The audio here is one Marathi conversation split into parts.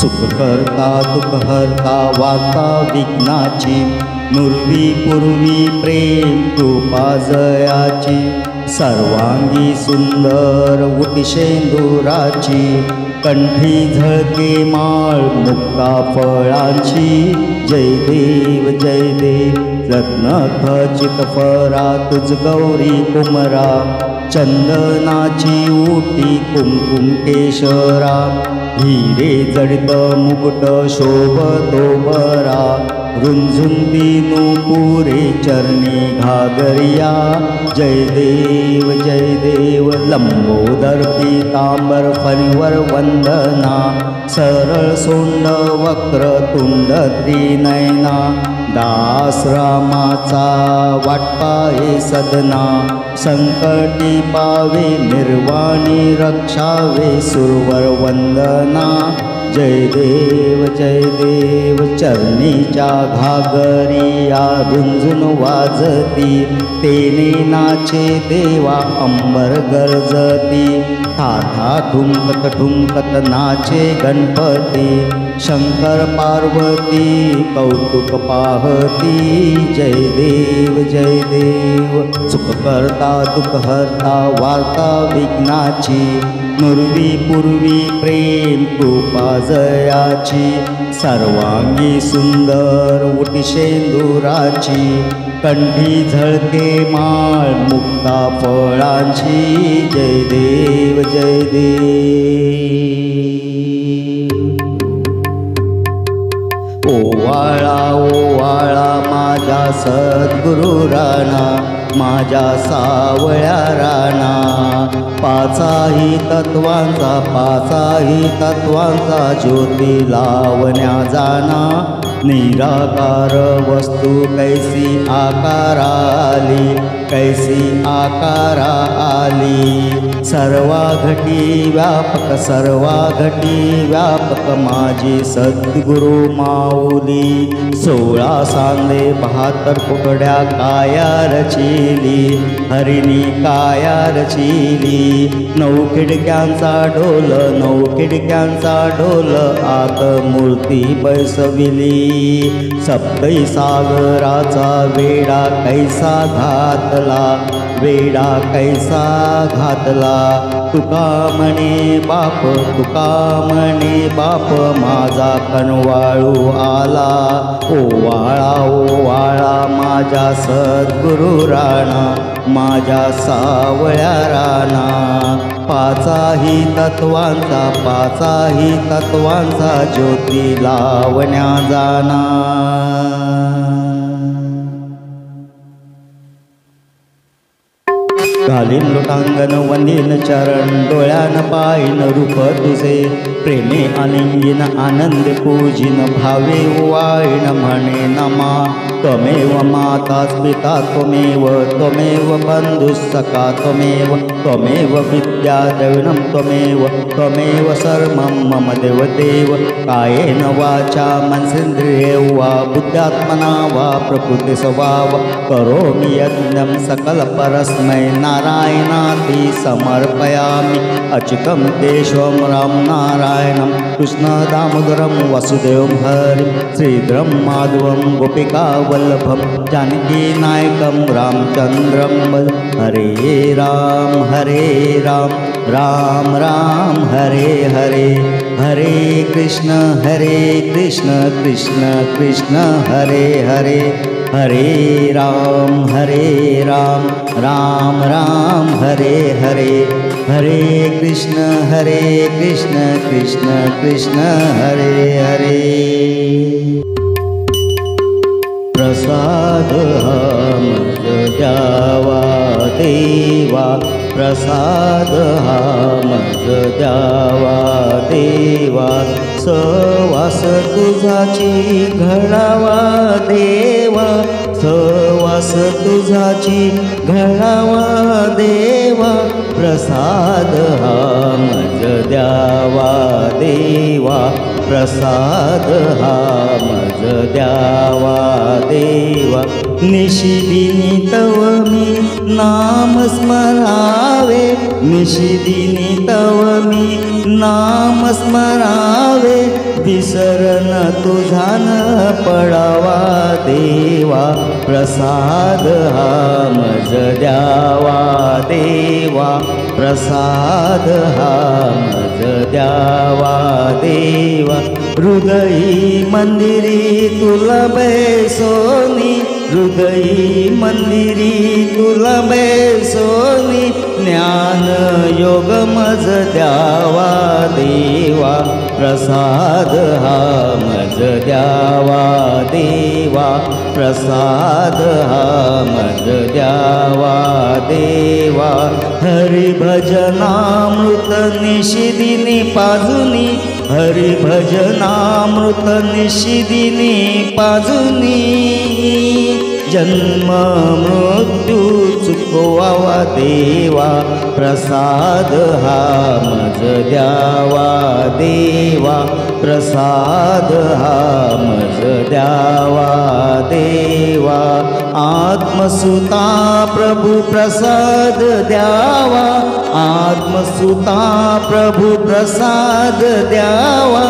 सुख करता दुःख हरता वार्ता विघ्नाची नुरवी पूर्वी प्रेम कृपा जयाची सर्वांगी सुंदर उटिशेंदुराची कंठी झळके माळ मुक्ता फळांची जय देव रत्न खचित फरा तुझ गौरी कुमरा चंदनाची उटी कुमकुम केशरा हिरे जडित मुकुट शोभतो बरा रुंझुंदी नूपुरे चरणी घागरिया जय देव लंबोदर पीतांबर फणीवर वंदना सरळ सोंड वक्र तुंड त्रिनयना दास रामाचा वाटपाये सदना संकटी पावे निर्वाणी रक्षावे सुरवर वंदना जय देव चरणीच्या घागरिया रुंझुन वाजती तेने नाचे देवा अंबर गरजती थाथा ठुमकत नाचे गणपती शंकर पार्वती कौतुक पाहती जय देव सुख करता दुःख हरता वार्ता विघ्नाची नुरवी पूर्वी प्रेम कृपा जयाची सर्वांगी सुंदर उटिशेंदुराची कंठी झळके माळ मुक्ता फळांची जय देव ओवाळा माझ्या सद्गुरु राणा माझ्या सावळ्या राणा पाचाही तत्वांचा ज्योती लावण्या जाना निराकार वस्तू कैसी आकारा आली सर्वाघटी व्यापक माझी सद्गुरु माऊली 16 सांदे 72 कुकड्या काया रचिली हरिणी काया रचिली 9 खिडक्यांचा डोल आत मूर्ती बैसविली सप्तै सागराचा वेडा कैसा घातला तुका म्हणे बाप माझा कणवाळू आला ओवाळा माझ्या सद्गुरु राणा माझ्या सावळ्या राणा पाचाही तत्वांचा ज्योती लावण्या जाना घालीन लोटांगण वंदीन चरण डोळ्यान पायन रूप तुझे प्रेमे आलिंगीन आनंद पूजिन भावे वाळीन म्हणे नमा त्वमेव माता पिता त्वमेव बंधुसखा त्वमेव विद्या द्रविणं त्वमेव सर्वं मम देव कायेन वाचा मनसेन्द्रिये वा बुद्ध्यात्मना वा प्रकृति स्वभाव करोमि यज्ञं सकल परस्मै नारायणाति समर्पयामि अच्युतं केशवं राम नारायणं कृष्ण दामोदरं वसुदेवं हरिं श्रीधरं माधवं गोपिका वल्लभं जानकी नायकं रामचन्द्रं हरे राम राम राम हरे हरे हरे कृष्ण कृष्ण कृष्ण हरे हरे हरे राम राम राम हरे हरे हरे कृष्ण कृष्ण कृष्ण हरे हरे प्रसाद हम द्यावा देवा प्रसाद हम द्यावा देवा सवास तुझाची घडावा देवा सवास तुझाची घडावा देवा प्रसाद हम द्यावा देवा प्रसाद हा मज द्यावा देवा निशिदिनी तव मी नाम स्मरावे, निशिदिनी तव मी नाम स्मरावे, विसरन तुझा न पडावा देवा, प्रसाद हा मज द्यावा देवा, प्रसाद हा मज द्यावा देवा. हृदयी मंदिरी तुला बैसोनी, हृदयी मंदिरी तुला बैसोनी, ज्ञान योग मज द्यावा देवा, प्रसाद हा मज द्यावा देवा, प्रसाद हा मज द्यावा देवा. हरिभजनामृत निशिदिनी पाजुनी, हरिभजनामृत निशिदिनी पाजुनी, जन्म मृत्यू चुकवावा देवा, प्रसाद हा मज द्यावा देवा, प्रसाद हा मज द्यावा देवा. आत्मसुता प्रभु प्रसाद द्यावा, आत्मसुता प्रभु प्रसाद द्यावा,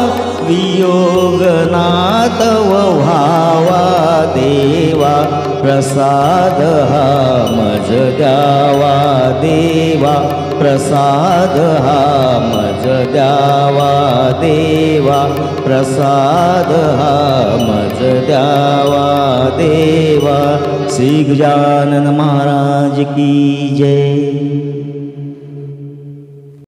वियोग नातव व्हावा देवा, प्रसाद हा मज द्यावा देवा, प्रसाद हा मज द्यावा देवा, प्रसाद हा मज द्यावा देवा. श्री गजानन महाराज की जय.